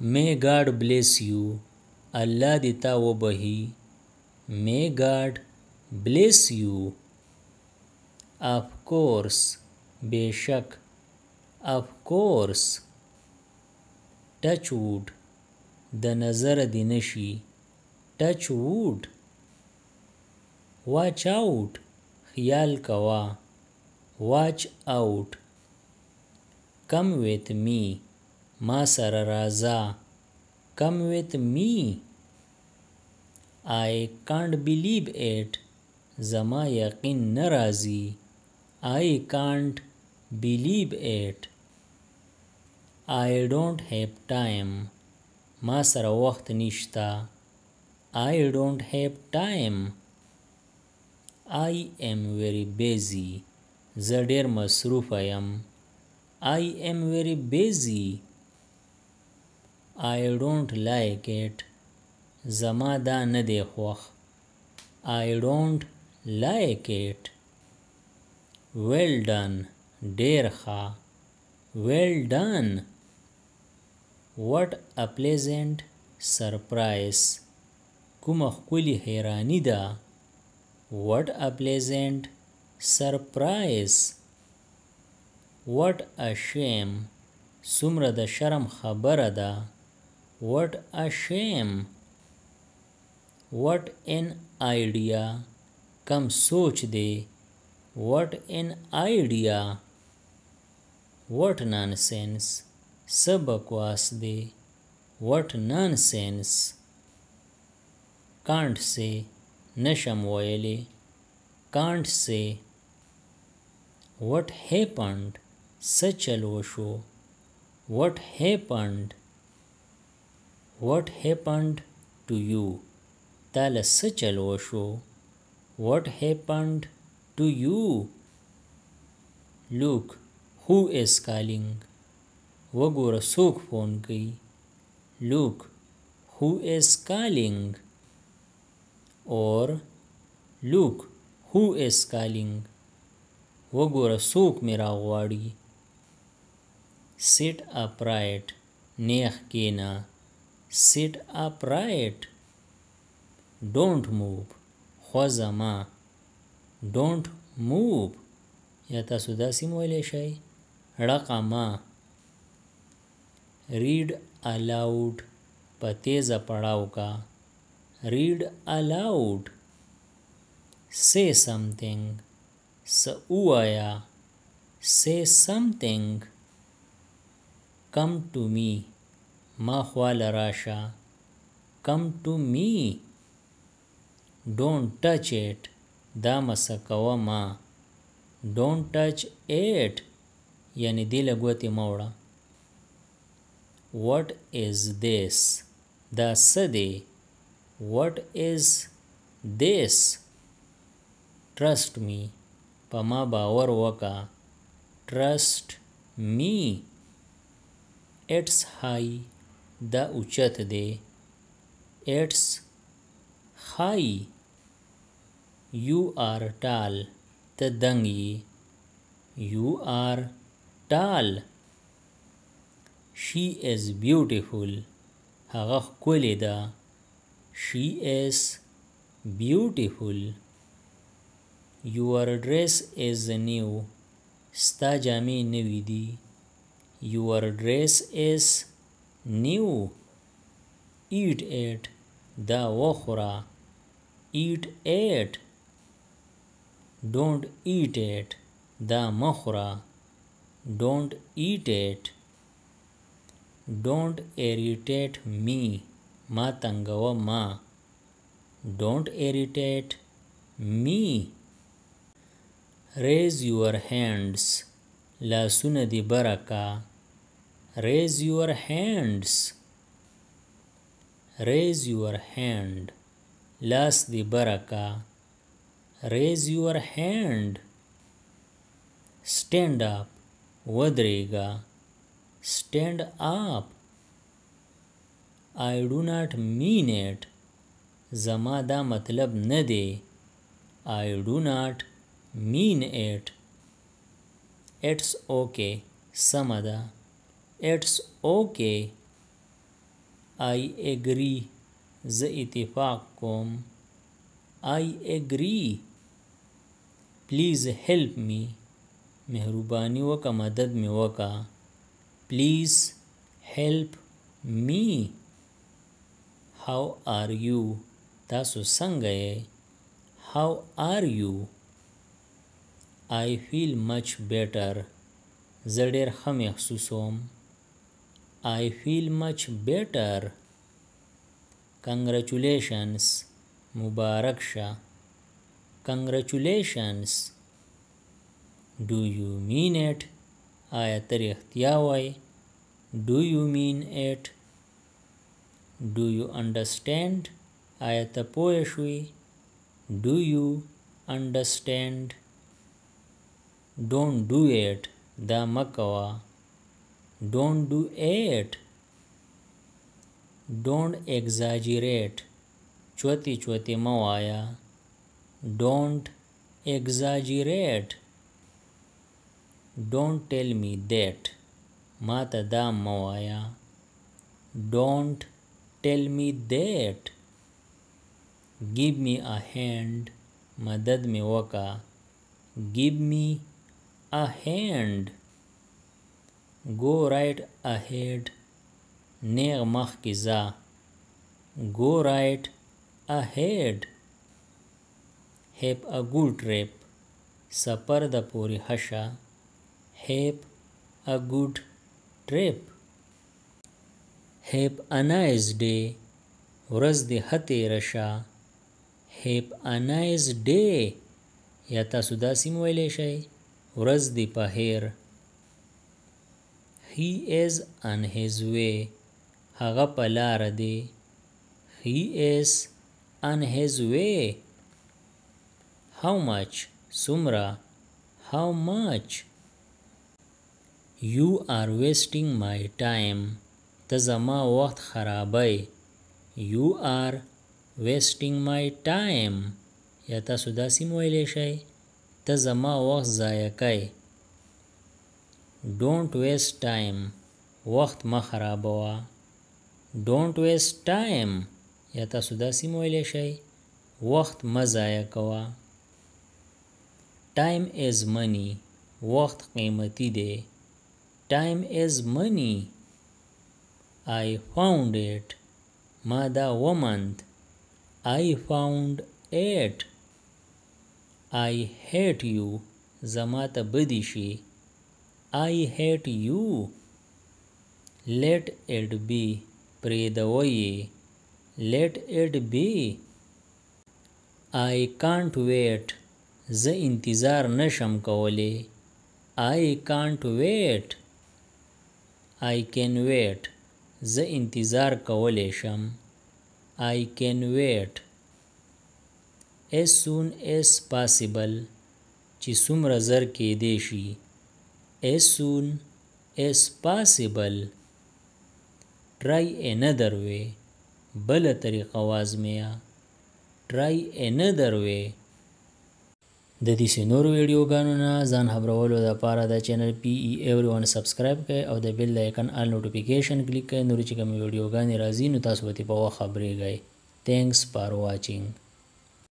May God bless you, Allah दे ता वबही। May God bless you. Of course, बेशक। Of course. टच वुड, द नज़र दी नशी। Touch wood. वॉच आउट, ख्याल कवा। Watch out. Come with me, मा सर राजा। Come with me. I can't believe it, जमा यकीन न राजी। I can't believe it. I don't have time, मा सर वक्त निश्ता। I don't have time. I am very busy, ज़ ढेर मसरूफ़ यम। I am very busy. I don't like it, जमा दा न दे ख़्वख। I don't like it. Well done, ढेर खा। Well done. What a pleasant surprise, कुम ख़ुली हैरानी दा। What a pleasant surprise. What a shame, सुमर द शर्म खबर दा। What a shame. What an idea, कम सोच दे। What an idea. What nonsense, सब बकवास दे। What nonsense. कांट से, नशम वयले। Can't say. व्हाट हैपेंड, सचल वशो। What happened. What happened to you, ताल सचल वशो। What happened to you. Look, who is calling, वगोर सोक फोन कई। Look, who is calling. और लुक, हु इज कॉलिंग, वगोर सोक मेरा गवाड़ी। सिट अपराइट, नेख केना। Sit upright. डोंट मूव, ख्वजमा। डोंट मूव, या तासु दासी मोइले शाई, रक़मा। रीड अलाउड, पतेज़ पढ़ाओ का। Read aloud. से समथिंग, सऊया। Say something. Come to me, मा ख्वाल राशा। Come to me. Don't touch it, दा मसकवा मा। डोंट टच इट, यानी दिल गुती मौड़ा। व्हाट इज दिस, दा सदे। What is this. Trust me, पमा बावर वका। Trust me. इट्स हाई, दा उचत दे। It's high. You are tall, त दंगी। You are tall. She is beautiful, हगा ख़ुली दा। She is beautiful. Your dress is new, स्ता जामी नवी दी। Your dress is new. Eat it, दा वखुरा। Eat it. Don't eat it, दा मखुरा। Don't eat it. Don't irritate me, मा तंगवा मा। Don't irritate me. Raise your hands, लासुन दी बरका। Raise your hands. Raise your hand, लास दी बरका। Raise your hand. Stand up, वदरेगा। Stand up. I do not mean it, जमा दा मतलब न दे। आई do not mean it. It's okay, समदा। It's okay. I agree ز اتفاق کوم. I agree. Please help me. مهربانی وکا مدد می وکا. Please help me. How are you? تاسو څنګه یې؟ How are you? I feel much better. زه ډېر ښه محسوسوم. I feel much better. Congratulations. مبارک شه. Congratulations. Do you mean it? آیا ته رښتیا وایې؟ Do you mean it? Do you understand? آیا ته پوه شوې؟ Do you understand? Don't do it. دا مه کوه. Don't do it. Don't exaggerate. چوتی چوتی مه وایه. Don't exaggerate. Don't tell me that. ما ته دا مه وایه. Don't tell me that. Give me a hand. مدد می وکا. Give me a hand. Go right ahead. نیغ مخکې ځه. Go right ahead. Have a good trip. سفر د پورې ښه شه. Have a good trip. Have a nice day. ورځ دې ښه تېره شه. Have a nice day. یا تاسو داسې هم ویلی شئ ورځ دې په خیر. He is on his way. هغه په لاره دی. He is on his way. How much? څومره. How much? You are wasting my time. ته زما وخت خرابوي. You are wasting my time. یا تاسو داسې هم ویلی شئ ته زما وخت ضایع کوې. Don't waste time. وخت مه خرابوه. Don't waste time. یا تاسو داسې هم ویلی شئ وخت مه ضایع کوه. Time is money. وخت قیمتي دی. Time is money. I found it. ما دا ومند. I found it. I hate you. زما ته بدی شي. I hate you. Let it be. پرېږدوئ. Let it be. I can't wait. زه انتظار نشم کولی. I can't wait. I can wait. زه انتظار کولی شم. I can wait. As soon as possible. چې څومره زر کېدی شي. As soon as possible. Try another way. بله طریقه وازمویه. Try another way. د دې نورو ویډیوګانو نه ځان خبرولو دپاره د چینل PE Everyone سبسکرایب کړئ او د بیل د آیکن آل نوټیفیکیشن کلیک کړئ. نورې چې کومې ویډیوګانې راځي نو تاسو به ترې په وخت خبریږئ. Thanks for watching.